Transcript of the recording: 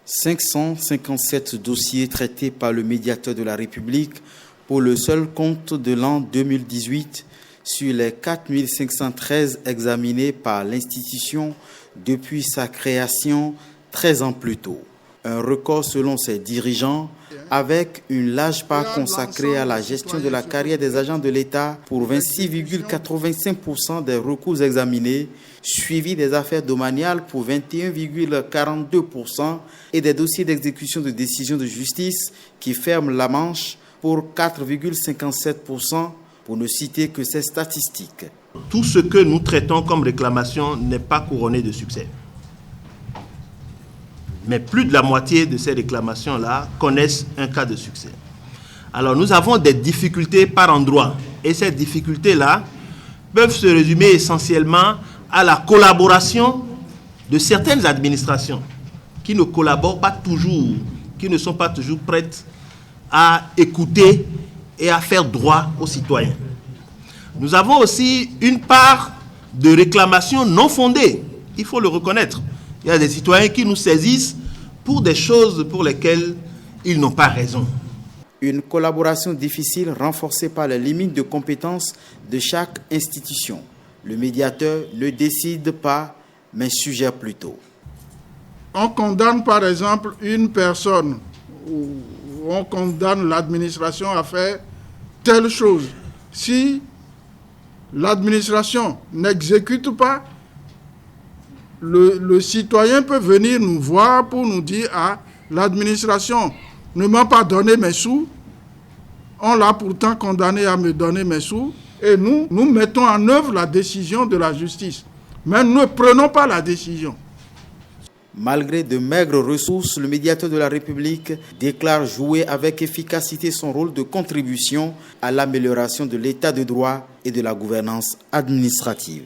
557 dossiers traités par le médiateur de la République pour le seul compte de l'an 2018 sur les 4513 examinés par l'institution depuis sa création 13 ans plus tôt. Un record selon ses dirigeants, avec une large part consacrée à la gestion de la carrière des agents de l'État pour 26,85% des recours examinés, suivi des affaires domaniales pour 21,42% et des dossiers d'exécution de décisions de justice qui ferment la manche pour 4,57%, pour ne citer que ces statistiques. Tout ce que nous traitons comme réclamation n'est pas couronné de succès. Mais plus de la moitié de ces réclamations-là connaissent un cas de succès. Alors nous avons des difficultés par endroit. Et ces difficultés-là peuvent se résumer essentiellement à la collaboration de certaines administrations qui ne collaborent pas toujours, qui ne sont pas toujours prêtes à écouter et à faire droit aux citoyens. Nous avons aussi une part de réclamations non fondées, il faut le reconnaître. Il y a des citoyens qui nous saisissent pour des choses pour lesquelles ils n'ont pas raison. Une collaboration difficile renforcée par les limites de compétences de chaque institution. Le médiateur ne décide pas, mais suggère plutôt. On condamne par exemple une personne, ou on condamne l'administration à faire telle chose. Si l'administration n'exécute pas, le citoyen peut venir nous voir pour nous dire « Ah, l'administration ne m'a pas donné mes sous, on l'a pourtant condamné à me donner mes sous, et nous mettons en œuvre la décision de la justice. Mais nous ne prenons pas la décision. » Malgré de maigres ressources, le médiateur de la République déclare jouer avec efficacité son rôle de contribution à l'amélioration de l'état de droit et de la gouvernance administrative.